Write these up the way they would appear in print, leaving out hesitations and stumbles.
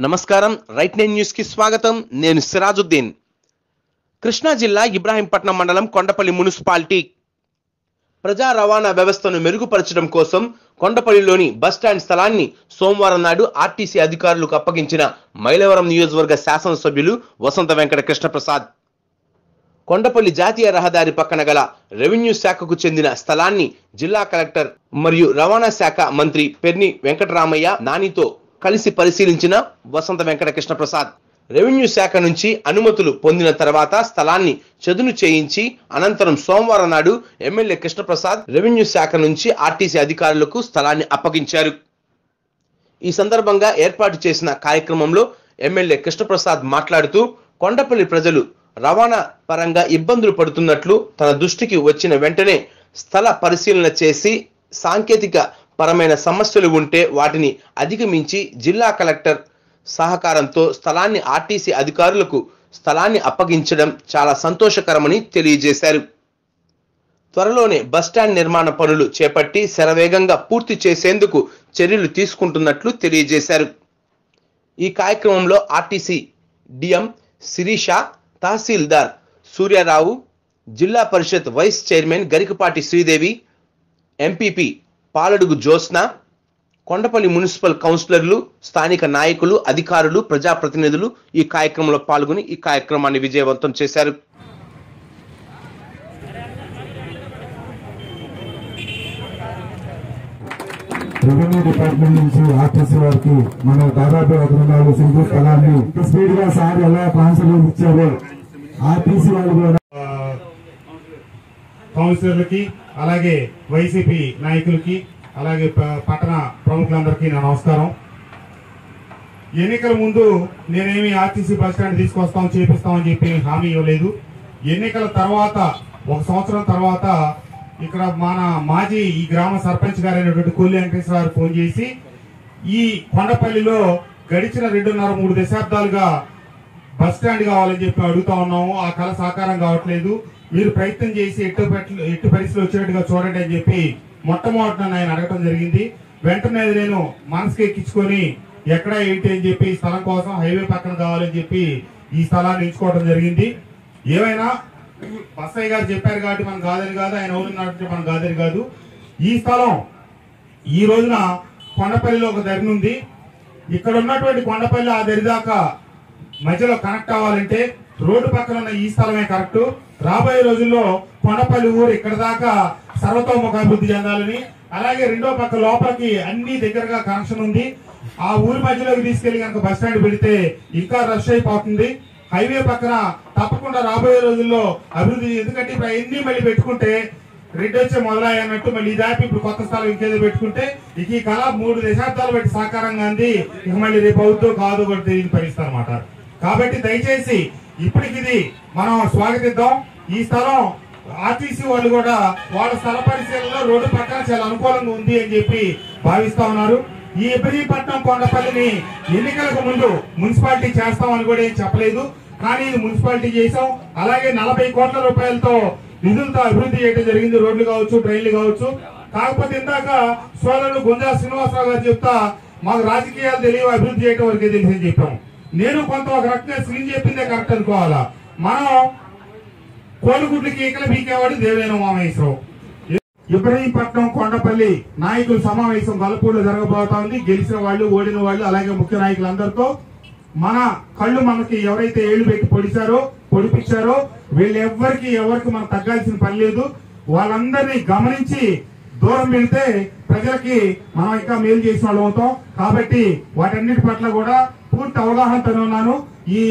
నమస్కారం right 9 news కి స్వాగతం నేను సిరాజుద్దీన్ కృష్ణా జిల్లా ఇబ్రాహీంపట్నం మండలం కొండపల్లి మున్సిపాలిటీ ప్రజా రవాణా వ్యవస్థను మెరుగుపరచడం కోసం కొండపల్లిలోని బస్ స్టాండ్ స్థలాన్ని సోమవారం నాడు ఆర్టీసీ అధికారులకు అప్పగించిన మైలవరం నియోజకవర్గ శాసనసభ్యులు వసంత వెంకట కృష్ణప్రసాద్ కొండపల్లి జాతీయ రహదారి పక్కన గల రెవెన్యూ శాఖకు చెందిన స్థలాన్ని జిల్లా కలెక్టర్ మరియు రవాణా శాఖ మంత్రి పెర్ని వెంకటరామయ్య నానితో కలిసి పరిశీలించిన వసంత వెంకట కృష్ణప్రసాద్ రెవెన్యూ శాఖ నుంచి అనుమతులు పొందిన తర్వాత స్థలాన్ని చదును చేయించి అనంతరం సోమవారం నాడు ఎమ్మెల్యే కృష్ణప్రసాద్ రెవెన్యూ శాఖ నుంచి ఆర్టీసీ అధికారులకు స్థలాన్ని అప్పగించారు. ఈ సందర్భంగా ఏర్పాటు చేసిన కార్యక్రమంలో ఎమ్మెల్యే కృష్ణప్రసాద్ మాట్లాడుతూ కొండపల్లి ప్రజలు రవాణా పరంగా ఇబ్బందులు పడుతున్నట్లు తన దృష్టికి వచ్చిన వెంటనే స్థల పరిశీలన చేసి సాంకేతిక పరమైన సమస్యలు ఉంటే వాటిని అధిగమించి జిల్లా కలెక్టర్ సహకారంతో స్థలాన్ని ఆర్టీసీ అధికారులకు స్థలాన్ని అప్పగించడం చాలా సంతోషకరమని తెలియజేశారు. త్వరలోనే బస్టాండ్ నిర్మాణ పనులు చేపట్టి శరవేగంగా పూర్తి చేసేందుకు చర్యలు తీసుకుంటున్నట్లు తెలియజేశారు. ఈ కార్యక్రమంలో RTC DM Sirisha, tahsildar Suryarao, zilla parishad vice chairman Garikapati Sridevi, MPP Paladugu Jyotsna, Kondapalli municipal కౌన్సిలర్లు, స్థానిక నాయకులు, అధికారులు, ప్రజాప్రతినిధులు ఈ కార్యక్రమంలో పాల్గొని ఈ కార్యక్రమాన్ని విజయవంతం చేశారు. రెవెన్యూ డిపార్ట్మెంట్ నుంచి ఆర్టీసీ వారికి మన దాదాపు 1 సింగిల్ స్థలాన్ని స్పీడ్ గా సార్ ఎలా ట్రాన్స్ఫర్ ఇచ్చారో ఆర్టీసీ వాళ్ళు కూడా కౌన్సిలర్లకి అలాగే వైసీపీ నాయకులకి అలాగే పట్టణ ప్రముఖులందరికీ నా నమస్కారం. ఎన్నికల ముందు నేనేమి ఆర్టీసీ బస్ స్టాండ్ తీసుకొస్తాం చేపిస్తామని చెప్పి హామీ ఇవ్వలేదు. ఎన్నికల తర్వాత 1 సంవత్సరం తర్వాత ఇక్కడ మన మాజీ ఈ గ్రామ సర్పంచ్ గారైనటువంటి కొల్లి వెంకటేశ్వర గారు ఫోన్ చేసి ఈ కొండపల్లిలో గడిచిన 2.5-3 దశాబ్దాలుగా బస్ స్టాండ్ కావాలని చెప్పి అడుగుతా ఉన్నాము. ఆ కళ సాకారం కావట్లేదు, మీరు ప్రయత్నం చేసి ఎట్టు పరిస్థితులు వచ్చేట్టుగా చూడండి అని చెప్పి మొట్టమొదటి ఆయన అడగటం జరిగింది. వెంటనే నేను మనసుకి ఎక్కించుకొని ఎక్కడ ఏంటి అని చెప్పి స్థలం కోసం హైవే పక్కన కావాలని చెప్పి ఈ స్థలాన్ని ఎంచుకోవడం జరిగింది. ఏమైనా బస్సయ్య గారు చెప్పారు కాబట్టి మనం కాదని కాదు, ఆయన ఊరున్నట్టు మనం కాదని కాదు. ఈ స్థలం ఈ రోజున కొండపల్లిలో ఒక దరి ఉంది. ఇక్కడ ఉన్నటువంటి కొండపల్లి ఆ దరి దాకా మధ్యలో కనెక్ట్ అవ్వాలంటే రోడ్డు పక్కన ఉన్న ఈ స్థలమే కరెక్ట్. రాబోయే రోజుల్లో కొండపల్లి ఊరు ఇక్కడ దాకా సర్వతోముఖ అభివృద్ధి చెందాలని, అలాగే రెండో పక్క లోపలికి అన్ని దగ్గరగా కనెక్షన్ ఉంది. ఆ ఊరి మధ్యలోకి తీసుకెళ్లి కనుక బస్ స్టాండ్ పెడితే ఇంకా రష్ అయిపోతుంది. హైవే పక్కన తప్పకుండా రాబోయే రోజుల్లో అభివృద్ధి, ఎందుకంటే ఇప్పుడు అవన్నీ మళ్ళీ పెట్టుకుంటే రెడ్డి వచ్చే మొదలయ్య అన్నట్టు మళ్ళీ దాపి ఇప్పుడు కొత్త స్థలం ఇంకేదో పెట్టుకుంటే ఇక ఈ కళ 3 దశాబ్దాలు బట్టి సాకారంగా అంది. ఇక మళ్ళీ రేపు అవుతూ కాదు కూడా తెలియని పరిస్థితి అనమాట. కాబట్టి దయచేసి ఇప్పటికిది మనం స్వాగతిద్దాం. ఈ స్థలం ఆర్టీసీ వాళ్ళు కూడా వాళ్ళ స్థల పరిశీలనలో రోడ్డు పక్కన చాలా అనుకూలంగా ఉంది అని చెప్పి భావిస్తా ఉన్నారు. ఈ ఇబ్రహీంపట్నం కొండపల్లిని ఎన్నికలకు ముందు మున్సిపాలిటీ చేస్తామని కూడా ఏం చెప్పలేదు, కానీ ఇది మున్సిపాలిటీ చేసాం. అలాగే 40 కోట్ల రూపాయలతో నిధులతో అభివృద్ధి చేయడం జరిగింది, రోడ్లు కావచ్చు, ట్రైన్లు కావచ్చు. కాకపోతే ఇందాక సోదరుడు గుంజా శ్రీనివాసరావు గారు చెప్తా మాకు రాజకీయాలు తెలియవు, అభివృద్ధి చేయడం వరకే తెలిసి అని చెప్పాం. నేను కొంత ఒక రకంగా స్క్రీన్ చెప్పిందే కరెక్ట్ అనుకోవాలా. మనం కోలుగుడ్లకి ఈకల బీకేవాడు దేవేన ఉమామహేశ్వరరావు. ఇబ్రహీంపట్నం కొండపల్లి నాయకుల సమావేశం గలపూర్లో జరగబోతా ఉంది. గెలిచిన వాళ్ళు, ఓడిన వాళ్ళు, అలాగే ముఖ్య నాయకులందరితో మన కళ్ళు మనకి ఎవరైతే ఏళ్లు పెట్టి పొడిపించారో వీళ్ళెవ్వరికి మనం తగ్గాల్సిన పని లేదు. వాళ్ళందరినీ గమనించి దూరం వెళ్తే ప్రజలకి మనం ఇంకా మేలు చేసిన వాళ్ళు అవుతాం. కాబట్టి వాటన్నిటి పట్ల కూడా పూర్తి అవగాహనతో ఉన్నాను. ఈ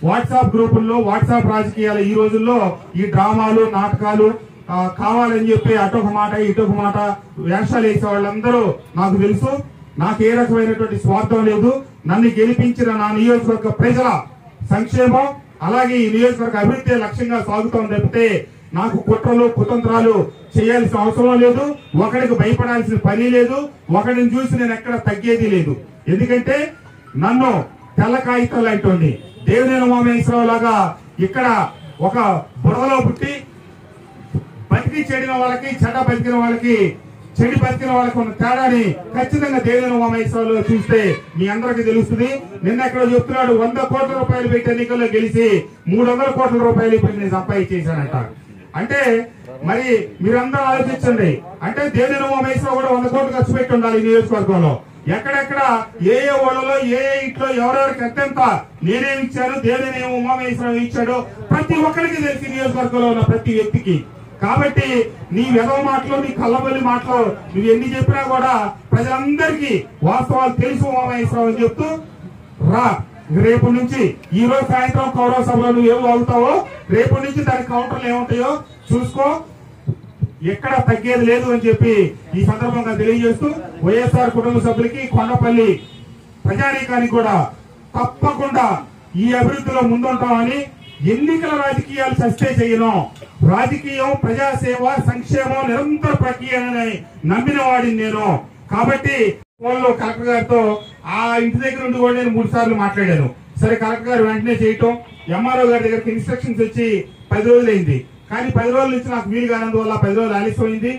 వాట్సాప్ గ్రూపుల్లో వాట్సాప్ రాజకీయాలు ఈ రోజుల్లో ఈ డ్రామాలు, నాటకాలు కావాలని చెప్పి అటొక మాట ఇటొక మాట వేషాలు వేసే వాళ్ళందరూ నాకు తెలుసు. నాకు ఏ రకమైనటువంటి స్వార్థం లేదు. నన్ను గెలిపించిన నా నియోజకవర్గ ప్రజల సంక్షేమం అలాగే ఈ నియోజకవర్గ అభివృద్ధి లక్ష్యంగా సాగుతాం తప్పితే నాకు కుట్రలు కుతంత్రాలు చేయాల్సిన అవసరం లేదు. ఒకరికి భయపడాల్సిన పని లేదు. ఒకరిని చూసి నేను ఎక్కడ తగ్గేది లేదు. ఎందుకంటే నన్ను తెల్ల కాగితం లాంటి దేవినేని ఉమామహేశ్వరరావు లాగా ఇక్కడ ఒక బురదలో పుట్టి బతికి చెడిన వాళ్ళకి, చెడ్డ బతికిన వాళ్ళకి చెడి బతికిన వాళ్ళకు ఉన్న తేడాని ఖచ్చితంగా దేవేంద్ర ఉమామహేశ్వరరావులో చూస్తే మీ అందరికీ తెలుస్తుంది. నిన్న ఎక్కడో చెప్తున్నాడు 100 కోట్ల రూపాయలు పెట్టి ఎన్నికల్లో గెలిచి 300 కోట్ల రూపాయలు ఇప్పుడు నేను సంపాదించేశానంట. అంటే మరి మీరందరూ ఆలోచించండి. అంటే దేవేంద్ర ఉమామహేశ్వరరావు కూడా 100 కోట్లు ఖర్చు పెట్టి ఉండాలి ఈ నియోజకవర్గంలో. ఎక్కడెక్కడ ఏ ఊళ్ళలో ఏ ఇంట్లో ఎవరెవరికి ఎంత నేనేమి ఇచ్చాను, దేవేంద్ర ఉమామహేశ్వరరావు ఇచ్చాడో ప్రతి ఒక్కరికి తెలిసి నియోజకవర్గంలో ఉన్న ప్రతి వ్యక్తికి. కాబట్టి నీ వెధవ మాటలు, నీ కళ్ళబల్లి మాటలు నువ్వు ఎన్ని చెప్పినా కూడా ప్రజలందరికీ వాస్తవాలు తెలుసు ఉమామహేశ్వరరావు అని చెప్తూ రా. రేపు నుంచి ఈ రోజు సాయంత్రం కౌరవ సభలో నువ్వు ఏం అవుతావో రేపు నుంచి దాని కౌంటర్లు ఏముంటాయో చూసుకో. ఎక్కడ తగ్గేది లేదు అని చెప్పి ఈ సందర్భంగా తెలియజేస్తూ వైఎస్ఆర్ కుటుంబ సభ్యులకి, కొండపల్లి ప్రజానీకానికి కూడా తప్పకుండా ఈ అభివృద్ధిలో ముందుంటామని, ఎన్నికల రాజకీయాలు సస్తే చేయను, రాజకీయం ప్రజాసేవ సంక్షేమం నిరంతర ప్రక్రియ నమ్మిన వాడిని నేను. కాబట్టి ఫోన్లో కలెక్టర్ గారితో ఆ ఇంటి దగ్గర నుండి కూడా నేను 3 సార్లు మాట్లాడాను. సరే కలెక్టర్ గారు వెంటనే చేయటం, ఎంఆర్ఓ గారి దగ్గరికి ఇన్స్ట్రక్షన్స్ వచ్చి 10 రోజులైంది. కానీ 10 రోజుల నుంచి నాకు వీలు కానందువల్ల 10 రోజులు ఆలస్యమైంది.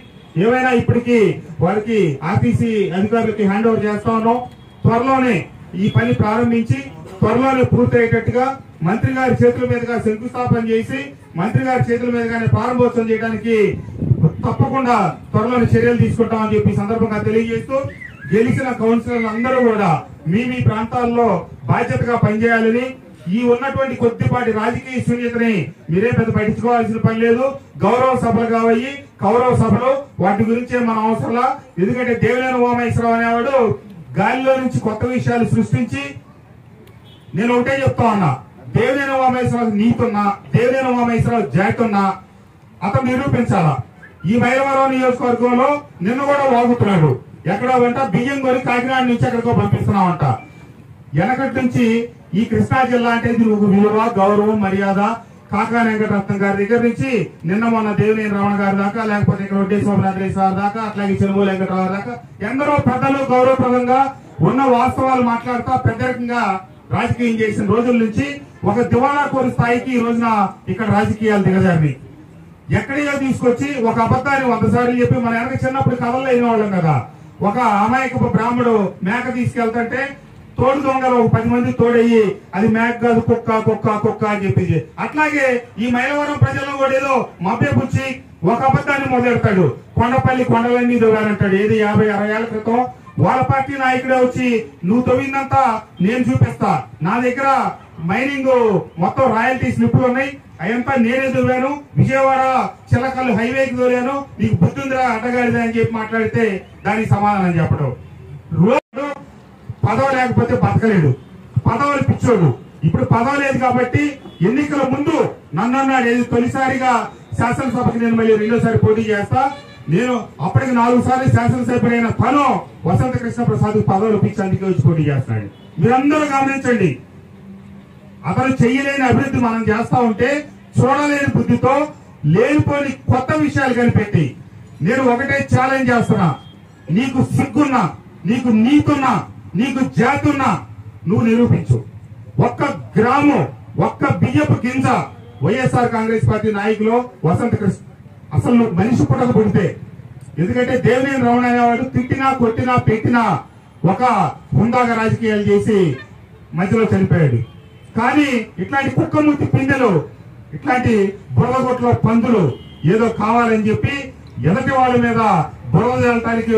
ఏమైనా ఇప్పటికీ వారికి ఆర్టీసీ అధికారులకి హ్యాండ్ ఓవర్ చేస్తా ఉన్నాం. త్వరలోనే ఈ పని ప్రారంభించి త్వరలోనే పూర్తయ్యేటట్టుగా మంత్రి గారి చేతుల మీదుగా శంకుస్థాపన చేసి మంత్రి గారి చేతుల మీదుగానే ప్రారంభోత్సవం చేయడానికి తప్పకుండా త్వరలోనే చర్యలు తీసుకుంటామని చెప్పి సందర్భంగా తెలియజేస్తూ, గెలిచిన కౌన్సిలర్లు అందరూ కూడా మీ ప్రాంతాల్లో బాధ్యతగా పనిచేయాలని, ఈ ఉన్నటువంటి కొద్దిపాటి రాజకీయ శూన్యతని మీరే పెద్ద పట్టించుకోవాల్సిన పని లేదు. గౌరవ సభలు కావయి, కౌరవ సభలు వాటి గురించే మన అవసరంలా. ఎందుకంటే దేవినేని ఉమామహేశ్వరరావు అనేవాడు గాలిలో నుంచి కొత్త విషయాలు సృష్టించి, నేను ఒకటే చెప్తా ఉన్నా, దేవినేని ఉమామహేశ్వరరావు నీతున్నా, దేవినేని ఉమామహేశ్వరరావు జాతున్నా అతను నిరూపించాలా. ఈ మైలవరం నియోజకవర్గంలో నిన్న కూడా వాగుతున్నాడు. ఎక్కడో వెంట బియ్యం కొని కాకినాడ నుంచి ఎక్కడికో పంపిస్తున్నామంట. వెనకటి నుంచి ఈ కృష్ణా జిల్లా అంటే ఒక విలువ, గౌరవం, మర్యాద కాకా వెంకటరత్నం గారి దగ్గర నుంచి నిన్న మొన్న దేవినేని రమణ గారి దాకా, లేకపోతే ఇక్కడ వడ్డేశ్వరనాథ్ దాకా, అట్లాగే చెరువుల వెంకటరావు దాకా ఎందరో పెద్దలు గౌరవప్రదంగా ఉన్న వాస్తవాలు మాట్లాడుతా పెద్దరికంగా రాజకీయం చేసిన రోజుల నుంచి ఒక దివాళా కోరి స్థాయికి ఈ రోజున ఇక్కడ రాజకీయాలు దిగజారినాయి. ఎక్కడో తీసుకొచ్చి ఒక అబద్ధాన్ని 100 సార్లు చెప్పి, మన వెనక చిన్నప్పుడు కథల్లో అయిన వాళ్ళం కదా, ఒక అమాయకపు బ్రాహ్మడు మేక తీసుకెళ్తుంటే తోడు దొంగలు 10 మంది తోడయ్యి అది మేక కాదు కుక్క కుక్క కుక్క అని చెప్పి, అట్లాగే ఈ మైలవరం ప్రజలను కూడా ఏదో మభ్యపుచ్చి ఒక అబద్ధాన్ని మొదలెడతాడు. కొండపల్లి కొండలన్నీ దొవ్వారంటాడు. ఏది 50-60 ఏళ్ల క్రితం వాళ్ళ పార్టీ నాయకుడే వచ్చి నువ్వు తవ్విందంతా నేను చూపిస్తా, నా దగ్గర మైనింగ్ మొత్తం రాయల్టీ స్లిప్లు ఉన్నాయి, అయంతా నేనే దొవ్వాను, విజయవాడ చిలకల్లు హైవేకి దొరాను, నీకు బుద్ధిందిరా అడ్డగాడిదా అని చెప్పి మాట్లాడితే దానికి సమాధానం చెప్పడం. రోడ్డు పదవి లేకపోతే బతకలేడు, పదవులు పిచ్చోడు. ఇప్పుడు పదవి లేదు కాబట్టి ఎన్నికల ముందు నన్ను అన్నాడు, ఏది తొలిసారిగా శాసనసభకి నేను మళ్ళీ 2వ సారి పోటీ చేస్తా, నేను అప్పటికి 4 సార్లు శాసనసభ్యుడైన తను వసంత కృష్ణ ప్రసాద్ పదవులు పిచ్చి అందుకే వచ్చి పోటీ చేస్తున్నాడు. మీరందరూ గమనించండి, అతను చెయ్యలేని అభివృద్ధి మనం చేస్తా ఉంటే చూడలేని బుద్ధితో లేనిపోని కొత్త విషయాలు కనిపెట్టి, నేను ఒకటే ఛాలెంజ్ చేస్తున్నా, నీకు సిగ్గున్నా, నీకు నీతున్నా, నీకు జాతున్నా నువ్వు నిరూపించు. ఒక్క గ్రామం, ఒక్క బియ్యపు గింజ వైఎస్ఆర్ కాంగ్రెస్ పార్టీ నాయకులు వసంత కృష్ణ అసలు నువ్వు మనిషి పుట్టక పుడితే, ఎందుకంటే దేవినేని రమణ అనేవాడు తిట్టినా కొట్టినా పెట్టినా ఒక హుందాగా రాజకీయాలు చేసి మధ్యలో చనిపోయాడు. కానీ ఇట్లాంటి కుక్కమూర్తి పిందెలు, ఇట్లాంటి బురదగొట్లో పందులు ఏదో కావాలని చెప్పి ఎదటి వాళ్ళ మీద బురద చల్లటానికి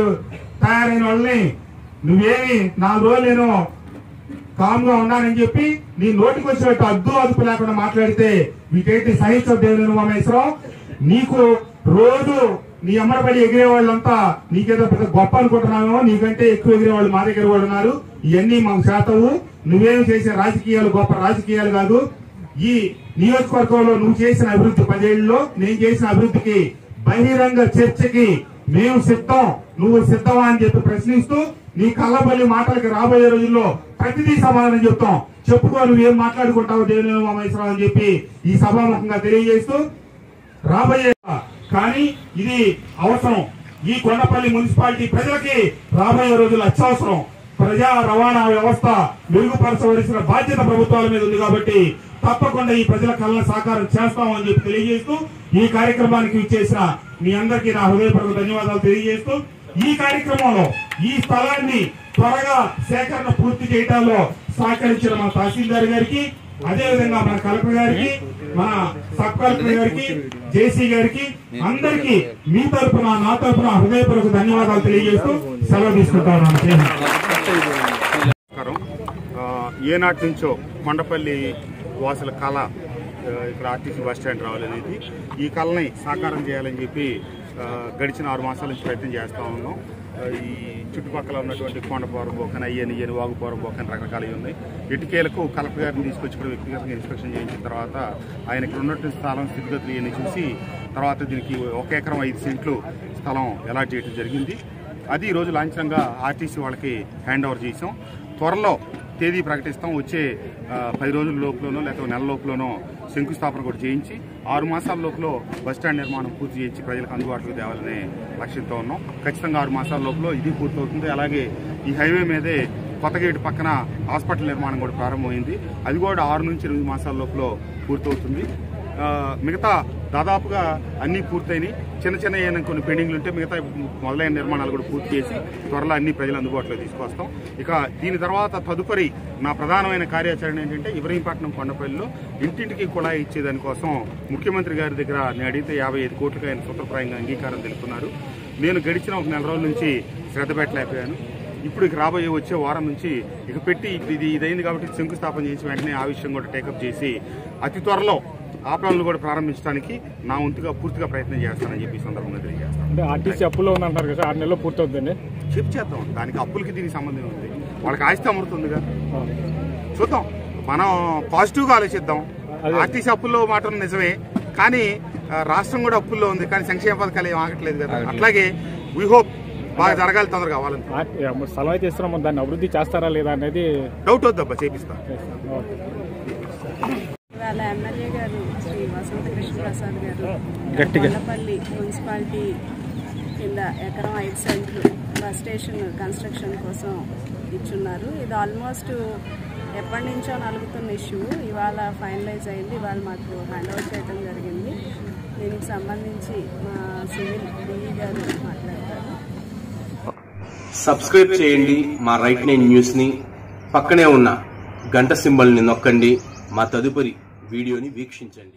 తయారైన వాళ్ళని నువ్వేమి 4 రోజులు నేను కామ్గా ఉన్నానని చెప్పి నీ నోటికి వచ్చినట్టు అద్దు అదుపు లేకుండా మాట్లాడితే వీటేంటి సహించవు దేవినేని ఉమామహేశ్వరరావు. నీకు రోజు నీ అమ్మడబడి ఎగిరే వాళ్ళంతా నీకేదో పెద్ద గొప్ప అనుకుంటున్నామో, నీకంటే ఎక్కువ ఎగిరే వాళ్ళు మా దగ్గర కూడా ఉన్నారు. ఇవన్నీ మాకు శాతవు. నువ్వేం చేసే రాజకీయాలు గొప్ప రాజకీయాలు కాదు. ఈ నియోజకవర్గంలో నువ్వు చేసిన అభివృద్ధి 10 ఏళ్లలో నేను చేసిన అభివృద్ధికి బహిరంగ చర్చకి మేము సిద్ధం, నువ్వు సిద్ధమా అని చెప్పి ప్రశ్నిస్తూ నీ కళ్ళబల్లి మాటలకి రాబోయే రోజుల్లో ప్రతిదీ సమాధానం చెప్తాం. చెప్పుకో నువ్వేం మాట్లాడుకుంటావు దేవినేని ఉమామహేశ్వరరావు అని చెప్పి ఈ సభాముఖంగా తెలియజేస్తూ రాబోయే, కానీ ఇది అవసరం. ఈ కొండపల్లి మున్సిపాలిటీ ప్రజలకి రాబోయే రోజులు అత్యవసరం. ప్రజా రవాణా వ్యవస్థ మెరుగుపరచవలసిన బాధ్యత ప్రభుత్వాల మీద ఉంది కాబట్టి తప్పకుండా ఈ ప్రజల కళ్ళ సాకారం చేస్తామని చెప్పి తెలియజేస్తూ ఈ కార్యక్రమానికి ఇచ్చేసిన మీ అందరికీ నా హృదయపూర్వక ధన్యవాదాలు తెలియజేస్తూ ఈ కార్యక్రమంలో ఈ స్థలాన్ని త్వరగా సేకరణ పూర్తి చేయడంలో సహకరించిన మన తహసీల్దార్ గారికి, అదేవిధంగా మన కలెక్టర్ గారికి, మన సబ్ కలెక్టర్ గారికి, జేసీ గారికి, అందరికీ మీ తరఫున నా తరఫున హృదయపూర్వక ధన్యవాదాలు తెలియజేస్తూ సెలవు తీసుకుంటాను. ఏనాటి నుంచో కొండపల్లి వాసుల కళ ఇక్కడ ఆర్టీసీ బస్ స్టాండ్ రావాలనేది, ఈ కళని సాకారం చేయాలని చెప్పి గడిచిన 6 మాసాల నుంచి ప్రయత్నం చేస్తూ ఉన్నాం. ఈ చుట్టుపక్కల ఉన్నటువంటి కొండపోరం బోకని, అయ్యని వాగుపోరం బోకని రకరకాలు ఉన్నాయి. ఇటుకేలకు కలెక్టర్ గారిని తీసుకొచ్చి ఇక్కడ వ్యక్తిగతంగా ఇన్స్పెక్షన్ చేయించిన తర్వాత ఆయన ఇక్కడ ఉన్నటువంటి స్థలం స్థితిగతులు ఇవన్నీ చూసి తర్వాత దీనికి 1 ఎకరం 5 సెంట్లు స్థలం అలాట్ చేయడం జరిగింది. అది ఈరోజు లాంఛనంగా ఆర్టీసీ వాళ్ళకి హ్యాండ్ ఓవర్ చేసాం. త్వరలో తేదీ ప్రకటిస్తాం. వచ్చే 10 రోజుల లోపలనో లేకపోతే నెల లోపలనో శంకుస్థాపన కూడా చేయించి 6 మాసాల లోపల బస్టాండ్ నిర్మాణం పూర్తి చేయించి ప్రజలకు అందుబాటులోకి తేవాలనే లక్ష్యంతో ఉన్నాం. ఖచ్చితంగా 6 మాసాల లోపల ఇది పూర్తవుతుంది. అలాగే ఈ హైవే మీదే కొత్త గేటు పక్కన హాస్పిటల్ నిర్మాణం కూడా ప్రారంభమైంది. అది కూడా 6 నుంచి 8 మాసాల లోపల పూర్తవుతుంది. మిగతా దాదాపుగా అన్నీ పూర్తయినాయి. చిన్న చిన్న ఏమైనా కొన్ని పెండింగ్లు ఉంటే మిగతా మొదలైన నిర్మాణాలు కూడా పూర్తి చేసి త్వరలో అన్ని ప్రజలు అందుబాటులో తీసుకొస్తాం. ఇక దీని తర్వాత తదుపరి నా ప్రధానమైన కార్యాచరణ ఏంటంటే ఇబ్రహీంపట్నం కొండపల్లిలో ఇంటింటికి కుళాయి ఇచ్చేదానికోసం ముఖ్యమంత్రి గారి దగ్గర నేను అడిగితే 55 కోట్లకు ఆయన సూత్రప్రాయంగా అంగీకారం తెలుపుతున్నారు. నేను గడిచిన 1 నెల రోజుల నుంచి శ్రద్ధ పెట్టలేకపోయాను. ఇప్పుడు ఇక రాబోయే వచ్చే వారం నుంచి ఇక పెట్టి ఇదైంది కాబట్టి శంకుస్థాపన చేసి వెంటనే ఆ విషయం కూడా టేకప్ చేసి అతి త్వరలో ఆ పనులు కూడా ప్రారంభించడానికి నా వంతుగా పూర్తిగా ప్రయత్నం చేస్తానని చెప్పి సందర్భంగా తెలియజేస్తాను. అంటే ఆర్టీసీ అప్పులో ఉందంటారు కదా, 6 నెలల్లో పూర్తవుతుందండి. చేద్దాం. దానికి అప్పులకి దీనికి సంబంధం ఉంది. వాళ్ళకి ఆస్తి అమరుతుందిగా, చూద్దాం. మనం పాజిటివ్గా ఆలోచిద్దాం. ఆర్టీసీ అప్పుల్లో మాట నిజమే, కానీ రాష్ట్రం కూడా అప్పుల్లో ఉంది, కానీ సంక్షేమ పథకాలు ఏం ఆగట్లేదు కదా. అట్లాగే వీ హోప్ బాగా జరగాలి, తొందరగా కావాలని. స్థలం అయితే ఇస్తున్నాం, దాన్ని అభివృద్ధి చేస్తారా లేదా అనేది డౌట్ వద్దబ్బా, చేపిస్తా. ఇవాళ ఎమ్మెల్యే గారు శ్రీ వసంత కృష్ణ ప్రసాద్ గారు కొండపల్లి మున్సిపాలిటీ కింద 1 ఎకరం 5 సెంట్లు బస్ స్టేషన్ కన్స్ట్రక్షన్ కోసం ఇచ్చున్నారు. ఇది ఆల్మోస్ట్ ఎప్పటి నుంచో నలుగుతున్న ఇష్యూ. ఇవాళ ఫైనలైజ్ అయింది. ఇవాళ మాకు హ్యాండ్ ఓవర్ చేయడం జరిగింది. దీనికి సంబంధించి మా సివిల్ డిఈ గారు మాట్లాడతారు. సబ్స్క్రైబ్ చేయండి మా రైట్ నైన్ న్యూస్ని. పక్కనే ఉన్న గంట సింబల్ని నొక్కండి. మా తదుపరి వీడియోని వీక్షించండి.